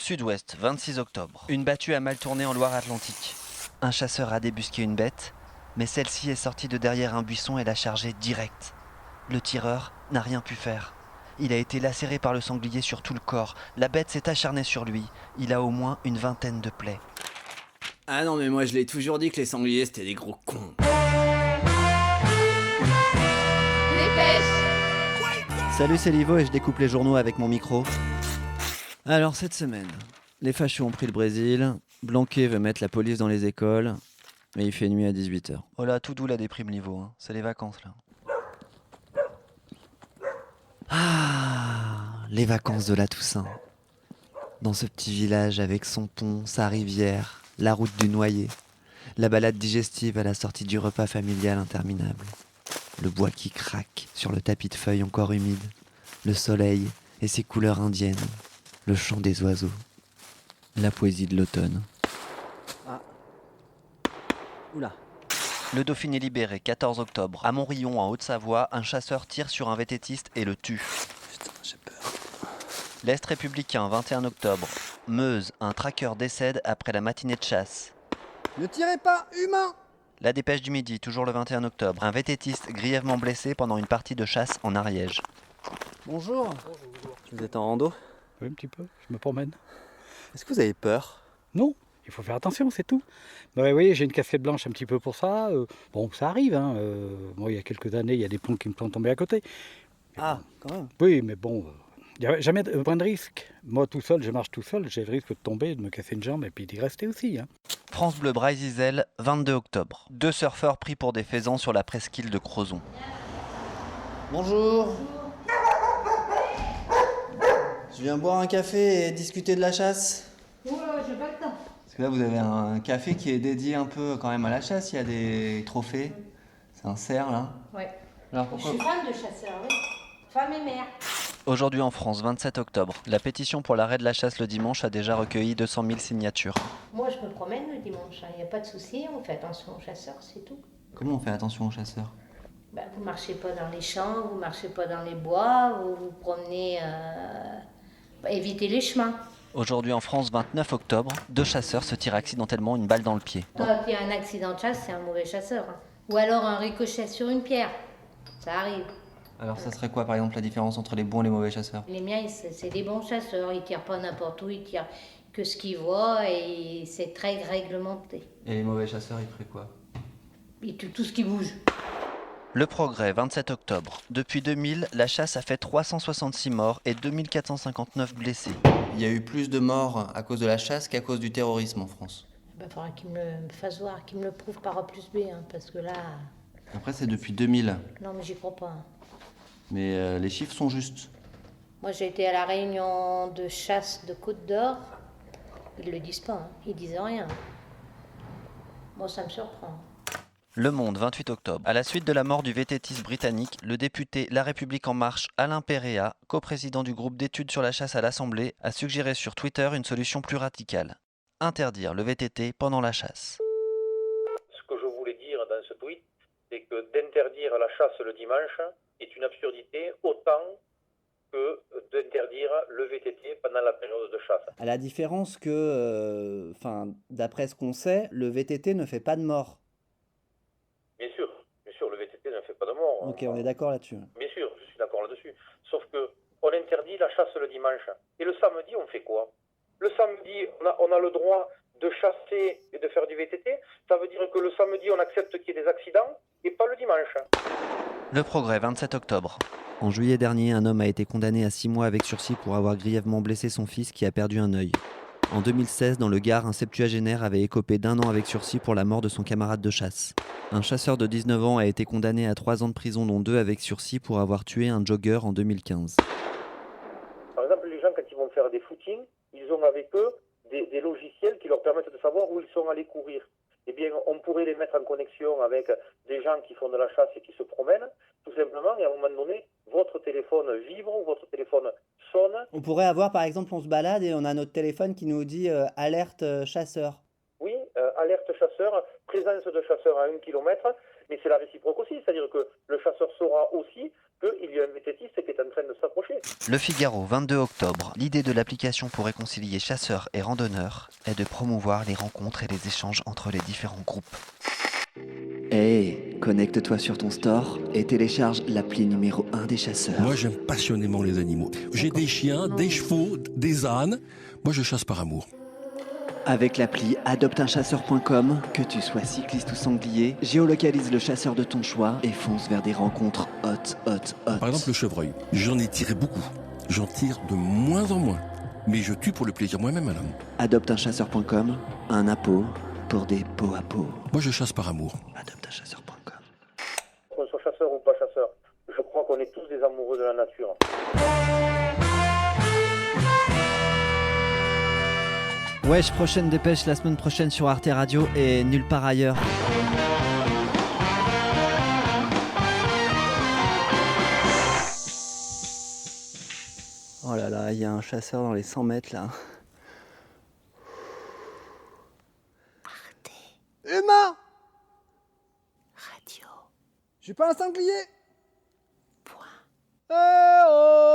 Sud-Ouest, 26 octobre. Une battue a mal tourné en Loire-Atlantique. Un chasseur a débusqué une bête, mais celle-ci est sortie de derrière un buisson et l'a chargée direct. Le tireur n'a rien pu faire. Il a été lacéré par le sanglier sur tout le corps. La bête s'est acharnée sur lui. Il a au moins une vingtaine de plaies. Ah non, mais moi je l'ai toujours dit que les sangliers c'était des gros cons. Salut, c'est Livo et je découpe les journaux avec mon micro. Alors cette semaine, les fachos ont pris le Brésil, Blanquet veut mettre la police dans les écoles, et il fait nuit à 18h. Oh là, tout doux la déprime Livo, hein. C'est les vacances là. Ah, les vacances de la Toussaint. Dans ce petit village avec son pont, sa rivière, la route du Noyer, la balade digestive à la sortie du repas familial interminable. Le bois qui craque sur le tapis de feuilles encore humide, le soleil et ses couleurs indiennes, le chant des oiseaux, la poésie de l'automne. Ah. Oula. Le Dauphiné libéré, 14 octobre. À Montrillon, en Haute-Savoie, un chasseur tire sur un VTTiste et le tue. Putain, j'ai peur. L'Est républicain, 21 octobre. Meuse, un traqueur décède après la matinée de chasse. Ne tirez pas, humain! La Dépêche du Midi, toujours le 21 octobre. Un VTTiste grièvement blessé pendant une partie de chasse en Ariège. Bonjour. Vous êtes en rando? Oui, un petit peu, je me promène. Est-ce que vous avez peur? Non, il faut faire attention, c'est tout. Bah, oui, j'ai une casquette blanche un petit peu pour ça. Bon, ça arrive. Hein. Moi, il y a quelques années, il y a des plombs qui me sont tombés à côté. Ah, quand même. Oui, mais bon, il n'y a jamais de point de risque. Moi, tout seul, je marche tout seul, j'ai le risque de tomber, de me casser une jambe et puis d'y rester aussi. Hein. France Bleu Brésil, 22 octobre. 2 surfeurs pris pour des faisans sur la presqu'île de Crozon. Bonjour. Je viens boire un café et discuter de la chasse. Oula, j'ai pas le temps. Parce que là, vous avez un café qui est dédié un peu quand même à la chasse. Il y a des trophées. C'est un cerf là. Ouais. Alors Je pourquoi suis femme de chasseur, oui. Femme et mère. Aujourd'hui en France, 27 octobre. La pétition pour l'arrêt de la chasse le dimanche a déjà recueilli 200 000 signatures. Moi, je me promène le dimanche. Il n'y a pas de souci. On fait attention aux chasseurs, c'est tout. Comment on fait attention aux chasseurs? Bah, vous marchez pas dans les champs, vous marchez pas dans les bois, vous vous promenez. Évitez les chemins. Aujourd'hui en France, 29 octobre, 2 chasseurs se tirent accidentellement une balle dans le pied. Quand il y a un accident de chasse, c'est un mauvais chasseur. Hein. Ou alors un ricochet sur une pierre. Ça arrive. Alors ça serait quoi par exemple la différence entre les bons et les mauvais chasseurs? Les miens, c'est des bons chasseurs. Ils tirent pas n'importe où, ils tirent que ce qu'ils voient et c'est très réglementé. Et les mauvais chasseurs, ils feraient quoi? Ils tuent tout ce qui bouge. Le Progrès, 27 octobre. Depuis 2000, la chasse a fait 366 morts et 2459 blessés. Il y a eu plus de morts à cause de la chasse qu'à cause du terrorisme en France. Il faudra qu'il me fasse voir, qu'il me le prouve par A plus B, hein, parce que là, Après c'est depuis 2000. non mais j'y crois pas. Hein. Mais les chiffres sont justes. Moi j'ai été à la réunion de chasse de Côte d'Or, ils le disent pas, hein. Ils disent rien. Moi ça me surprend. Le Monde, 28 octobre. À la suite de la mort du VTTiste britannique, le député La République En Marche, Alain Péréa, coprésident du groupe d'études sur la chasse à l'Assemblée, a suggéré sur Twitter une solution plus radicale. Interdire le VTT pendant la chasse. Ce que je voulais dire dans ce tweet, c'est que d'interdire la chasse le dimanche est une absurdité autant que d'interdire le VTT pendant la période de chasse. À la différence que, d'après ce qu'on sait, le VTT ne fait pas de mort. Bien sûr, le VTT ne fait pas de mort. Ok, on est d'accord là-dessus. Bien sûr, je suis d'accord là-dessus. Sauf que on interdit la chasse le dimanche. Et le samedi, on fait quoi? Le samedi, on a le droit de chasser et de faire du VTT. Ça veut dire que le samedi, on accepte qu'il y ait des accidents et pas le dimanche. Le Progrès, 27 octobre. En juillet dernier, un homme a été condamné à 6 mois avec sursis pour avoir grièvement blessé son fils qui a perdu un œil. En 2016, dans le Gard, un septuagénaire avait écopé d'1 an avec sursis pour la mort de son camarade de chasse. Un chasseur de 19 ans a été condamné à 3 ans de prison, dont 2 avec sursis pour avoir tué un jogger en 2015. Par exemple, les gens, quand ils vont faire des footings, ils ont avec eux des logiciels qui leur permettent de savoir où ils sont allés courir. Eh bien, on pourrait les mettre en connexion avec des gens qui font de la chasse et qui se promènent, tout simplement, et à un moment donné, votre téléphone vibre ou votre téléphone sonne. On pourrait avoir, par exemple, on se balade et on a notre téléphone qui nous dit alerte chasseur. Oui, alerte chasseur, présence de chasseurs à 1 kilomètre, Mais c'est la réciproque aussi, c'est-à-dire que le chasseur saura aussi qu'il y a un vététiste qui est en train de s'approcher. Le Figaro, 22 octobre. L'idée de l'application pour réconcilier chasseurs et randonneurs est de promouvoir les rencontres et les échanges entre les différents groupes. Hey, connecte-toi sur ton store et télécharge l'appli numéro 1 des chasseurs. Moi, j'aime passionnément les animaux. J'ai des chiens, des chevaux, des ânes. Moi, je chasse par amour. Avec l'appli adopteunchasseur.com, que tu sois cycliste ou sanglier, géolocalise le chasseur de ton choix et fonce vers des rencontres hot. Par exemple, le chevreuil. J'en ai tiré beaucoup. J'en tire de moins en moins. Mais je tue pour le plaisir moi-même, madame. Adopteunchasseur.com, un appôt pour des pots à peau. Moi, je chasse par amour. Adopteunchasseur.com. Qu'on soit chasseur ou pas chasseur, je crois qu'on est tous des amoureux de la nature. Wesh, prochaine dépêche la semaine prochaine sur Arte Radio et nulle part ailleurs. Oh là là, il y a un chasseur dans les 100 mètres là. Arte. Humain. Radio. Je suis pas un sanglier. Point. Eh oh.